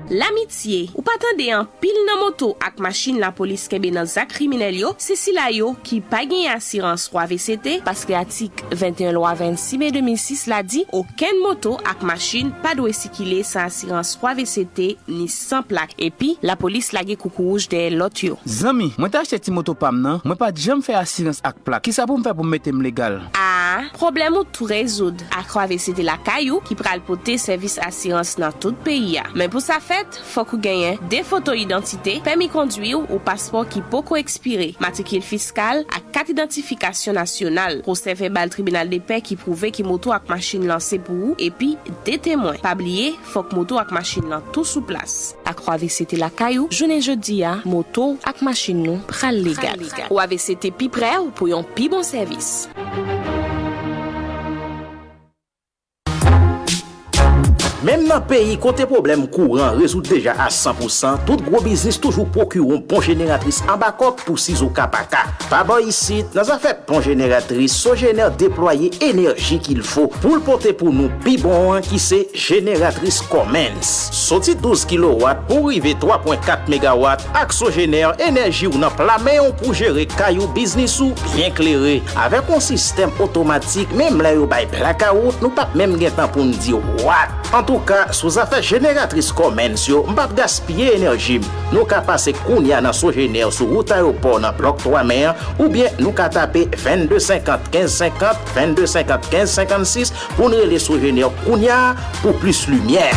L'amitié, ou pas tande en pile nan moto ak machine la police kebe nan zak criminel yo, c'est si la yo qui pa gen assurance 3 VCT parce que article 21 loi 26 mai 2006 la dit aucun moto ak machine pas doit circuler sans assurance 3 VCT ni sans plaque. Et puis la police la gen coucou rouge de l'autre yo. Zami, moi t'ai acheté ti moto pam nan, moi pas jamais fait assurance ak plaque. Qui ça pour me faire pour mettre légal? Ah, problème ou tout résoudre. Ak 3 VCT la caillou qui pral porter service assurance dans tout pays. Mais pour ça fait, faut que gagne des photos d'identité, permis conduire ou passeport qui peut expirer, matricule fiscal à carte d'identification nationale, procès verbal tribunal de paix qui prouve que moto ak machine lancé pour vous et puis des témoins. Pas oublier, faut que moto ak machine lan tout sous place. À croire c'était la caillou, jeudi a moto ak machine nou pral légal. Ou avec c'était pi près ou pour yon pi bon service. Même dans le pays, côté problème courant résout déjà à 100%, tout gros business toujours procure une pompe génératrice en backup pour 6 ou kapaka. Pas bon ici, dans affaire pompe génératrice, Sogénère déployer énergie qu'il faut pour le porter pour nous pi bon qui c'est génératrice Cummins. Sorti 12 kW pour arriver 3.4 MW avec Sogénère énergie ou nan plaméon pour gérer caillou business ou bien clairé. Avec un système automatique, même là yo bay blackout, nous pas même gen temps pour nous dire what. En tout cas, sous affaire génératrice Cummins, m'pa gaspiller énergie. Nous ka passer kounya dans Sogénère sur route aéroport dans bloc 3 mer ou bien nous ka taper 22 50 15 50 22 50 15 56 pour nous les Sogénère kounya pour plus lumière.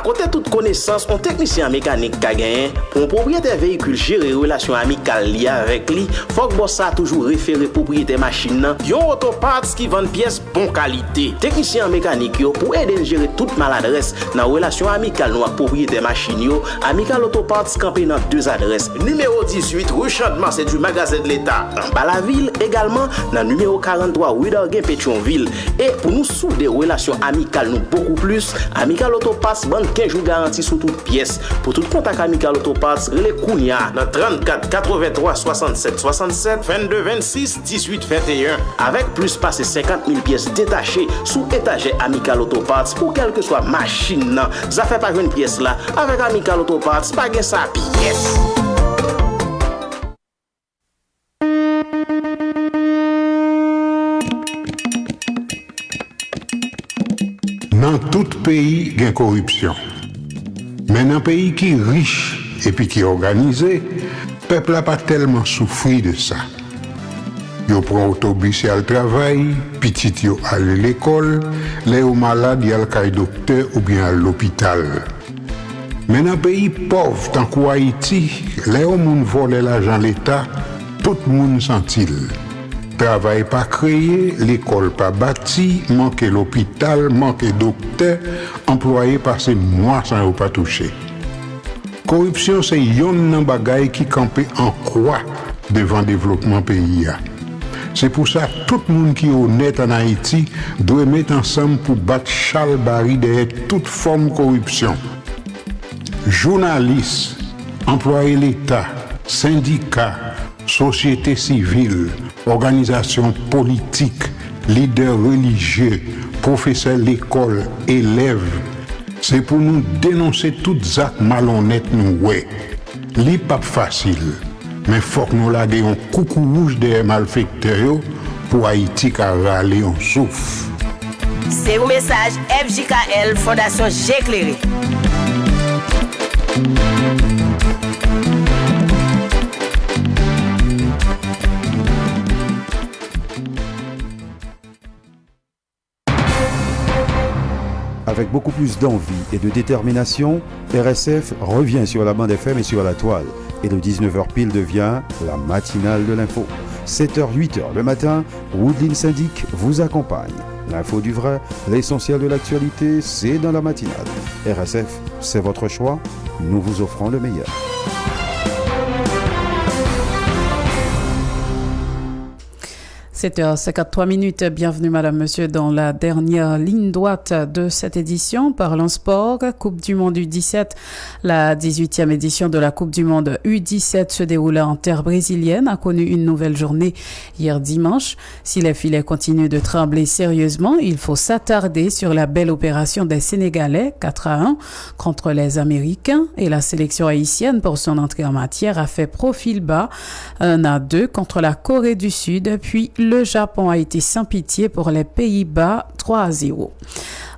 Côté toute connaissance, un technicien mécanique qui a gagné pour un propriétaire véhicule gérer relation amicale liée avec lui, faut que bossa toujours référer propriétaire machine yon Autoparts qui vend pièces bon qualité. Technicien mécanique yo pour aider à gérer toute maladresse dans relation amicale nou ak propriétaire machine yo, Amical Autoparts campé dans 2 adresses. Numéro 18 rue Chantement, c'est du magasin de l'État en bas la ville, également dans numéro 43 rue d'Orguin Pétionville. Et pour nous souder relation amicale nous beaucoup plus, Amical Autoparts vend 15 jours garantie sur toute pièce. Pour tout contact Amical Autoparts, relais Kounia dans 34 83 67 67 22 26 18 21 avec plus passer 50 000 pièces détachées sous étagère Amical Autoparts pour quelle que soit machine. Ça fait pas une pièce là avec Amical Autoparts, pas gain sa pièce. Dans tout pays, il y a corruption. Mais dans un pays qui est riche et puis qui est organisé, le peuple n'a pas tellement souffert de ça. Ils prennent l'autobus et le travail, petit yo à l'école, les malades y al kay docteur ou bien à l'hôpital. Mais dans un pays pauvre, tant qu'Haïti, les gens volent l'argent de l'État, tout le monde sent-il. Travail pas créé, l'école pas bâtie, manque l'hôpital, manque docteur, employé passer mois sans pas toucher. Corruption c'est yon nan bagay qui campé en croix devant développement pays. C'est pour ça tout le monde qui est honnête en Haïti doit mettre ensemble pour battre Charles Barry derrière toute forme de corruption. Journalistes, employés l'État, syndicats, société civile, organisations politiques, leaders religieux, professeurs d'école, élèves, c'est pour nous dénoncer toutes actes malhonnêtes nous ouais. Li pas facile, mais faut que nous laguions un coucou rouge des malfaiteurs pour Haïti car râler on souffre. C'est un message FJKL Fondation J'éclairé. Avec beaucoup plus d'envie et de détermination, RSF revient sur la bande FM et sur la toile. Et le 19h pile devient la matinale de l'info. 7h, 8h le matin, Woodline Syndic vous accompagne. L'info du vrai, l'essentiel de l'actualité, c'est dans la matinale. RSF, c'est votre choix, nous vous offrons le meilleur. 7h53, bienvenue madame, monsieur dans la dernière ligne droite de cette édition. Parlons sport, Coupe du Monde U17. La 18e édition de la Coupe du Monde U17 se déroula en terre brésilienne, a connu une nouvelle journée hier dimanche. Si les filets continuent de trembler sérieusement, il faut s'attarder sur la belle opération des Sénégalais, 4-1 contre les Américains, et la sélection haïtienne pour son entrée en matière a fait profil bas, 1-2 contre la Corée du Sud, puis le Japon a été sans pitié pour les Pays-Bas, 3-0.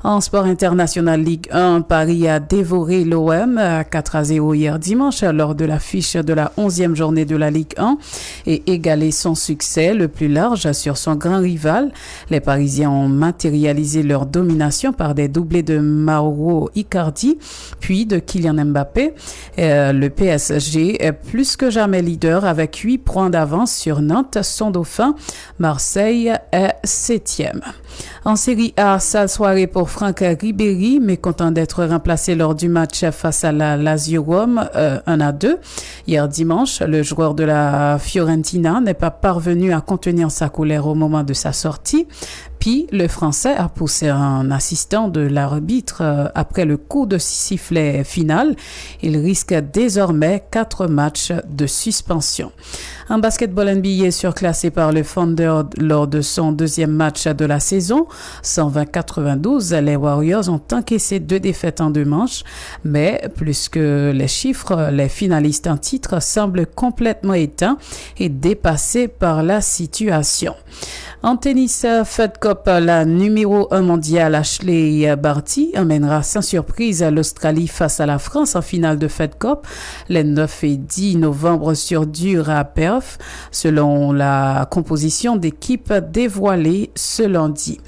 En sport international Ligue 1, Paris a dévoré l'OM 4-0 hier dimanche lors de l'affiche de la 11e journée de la Ligue 1 et égalé son succès le plus large sur son grand rival. Les Parisiens ont matérialisé leur domination par des doublés de Mauro Icardi puis de Kylian Mbappé. Le PSG est plus que jamais leader avec 8 points d'avance sur Nantes, son dauphin. Marseille est 7e. En Série A, sale soirée pour Franck Ribéry, mécontent d'être remplacé lors du match face à la Lazio Rome 1-2. Hier dimanche, le joueur de la Fiorentina n'est pas parvenu à contenir sa colère au moment de sa sortie. Puis, le Français a poussé un assistant de l'arbitre après le coup de sifflet final. Il risque désormais 4 matchs de suspension. En basketball NBA surclassé par le Thunder lors de son deuxième match de la saison, 120-92, les Warriors ont encaissé 2 défaites en 2 manches. Mais plus que les chiffres, les finalistes en titre semblent complètement éteints et dépassés par la situation. En tennis, Fed Cup, la numéro 1 mondiale Ashley Barty emmènera sans surprise l'Australie face à la France en finale de Fed Cup les 9 et 10 novembre sur dur à Perth, selon la composition d'équipe dévoilée ce lundi.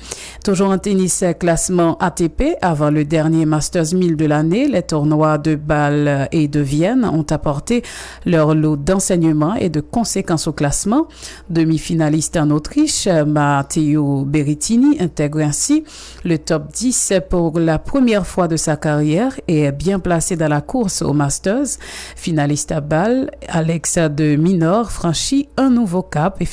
Toujours en tennis, classement ATP, avant le dernier Masters 1000 de l'année, les tournois de Bâle et de Vienne ont apporté leur lot d'enseignements et de conséquences au classement. Demi-finaliste en Autriche, Matteo Berrettini intègre ainsi le top 10 pour la première fois de sa carrière et est bien placé dans la course au Masters. Finaliste à Bâle, Alex de Minaur franchit un nouveau cap et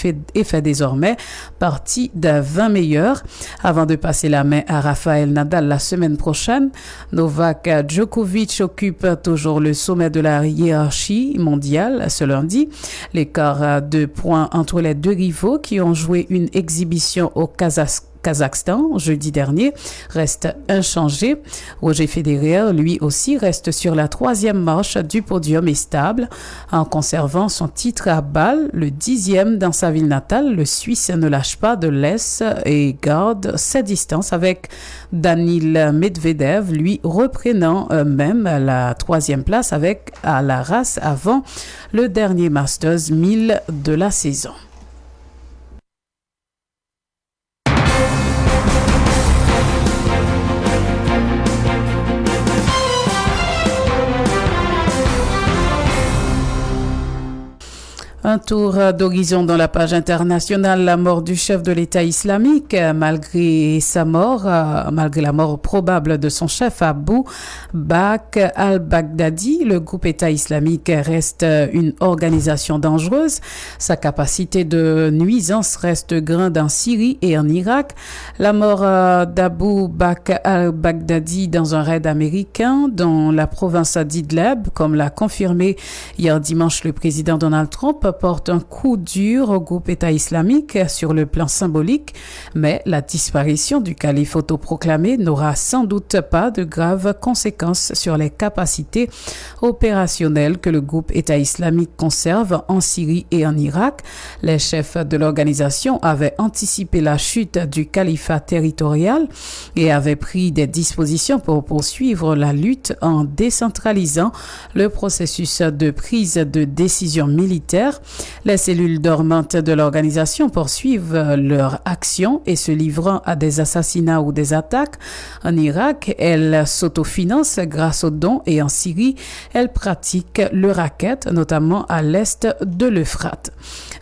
fait désormais partie des 20 meilleurs. Avant de passer la main à Rafael Nadal la semaine prochaine, Novak Djokovic occupe toujours le sommet de la hiérarchie mondiale ce lundi. L'écart de points entre les deux rivaux qui ont joué une exhibition au Kazakhstan jeudi dernier reste inchangé. Roger Federer, lui aussi, reste sur la 3e marche du podium et stable. En conservant son titre à Bâle, le 10e dans sa ville natale, le Suisse ne lâche pas de l'Est et garde ses distances avec Daniil Medvedev, lui reprenant même la 3e place avec à la race avant le dernier Masters 1000 de la saison. Un tour d'horizon dans la page internationale, la mort du chef de l'État islamique, malgré la mort probable de son chef Abu Bakr al-Baghdadi, le groupe État islamique reste une organisation dangereuse. Sa capacité de nuisance reste grande en Syrie et en Irak. La mort d'Abu Bakr al-Baghdadi dans un raid américain dans la province d'Idlib, comme l'a confirmé hier dimanche le président Donald Trump, porte un coup dur au groupe État islamique sur le plan symbolique, mais la disparition du calife autoproclamé n'aura sans doute pas de graves conséquences sur les capacités opérationnelles que le groupe État islamique conserve en Syrie et en Irak. Les chefs de l'organisation avaient anticipé la chute du califat territorial et avaient pris des dispositions pour poursuivre la lutte en décentralisant le processus de prise de décision militaire. Les cellules dormantes de l'organisation poursuivent leur action et se livrant à des assassinats ou des attaques. En Irak, elles s'autofinancent grâce aux dons et en Syrie, elles pratiquent le racket, notamment à l'est de l'Euphrate.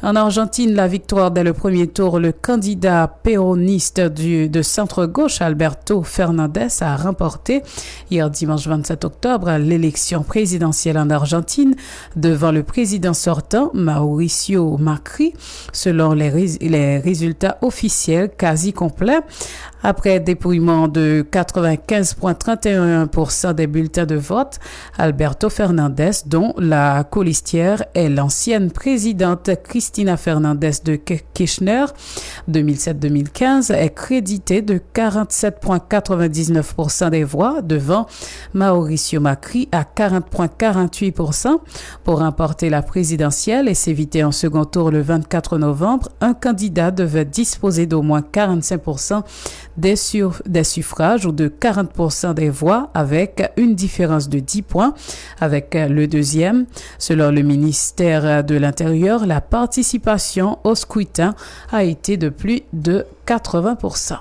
En Argentine, la victoire dès le premier tour, le candidat péroniste de centre-gauche, Alberto Fernandez, a remporté hier dimanche 27 octobre l'élection présidentielle en Argentine devant le président sortant, Mauricio Macri, selon les résultats officiels quasi complets. Après dépouillement de 95,31% des bulletins de vote, Alberto Fernandez, dont la colistière est l'ancienne présidente Cristina Fernandez de Kirchner 2007-2015, est crédité de 47,99% des voix devant Mauricio Macri à 40,48%. Pour remporter la présidentielle et s'éviter un second tour le 24 novembre, un candidat devait disposer d'au moins 45% des suffrages ou de 40% des voix avec une différence de 10 points avec le deuxième. Selon le ministère de l'Intérieur, la participation au scrutin a été de plus de 80%.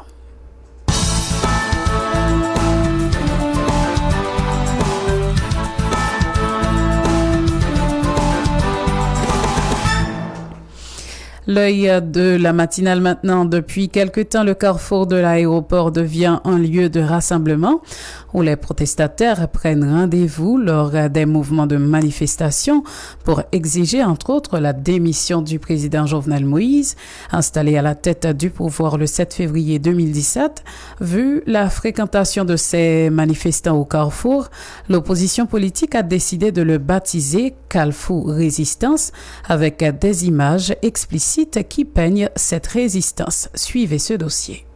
L'œil de la matinale maintenant. Depuis quelque temps, le carrefour de l'aéroport devient un lieu de rassemblement où les protestataires prennent rendez-vous lors des mouvements de manifestation pour exiger entre autres la démission du président Jovenel Moïse, installé à la tête du pouvoir le 7 février 2017. Vu la fréquentation de ces manifestants au carrefour, l'opposition politique a décidé de le baptiser Carrefour Résistance avec des images explicites qui peignent cette résistance. Suivez ce dossier.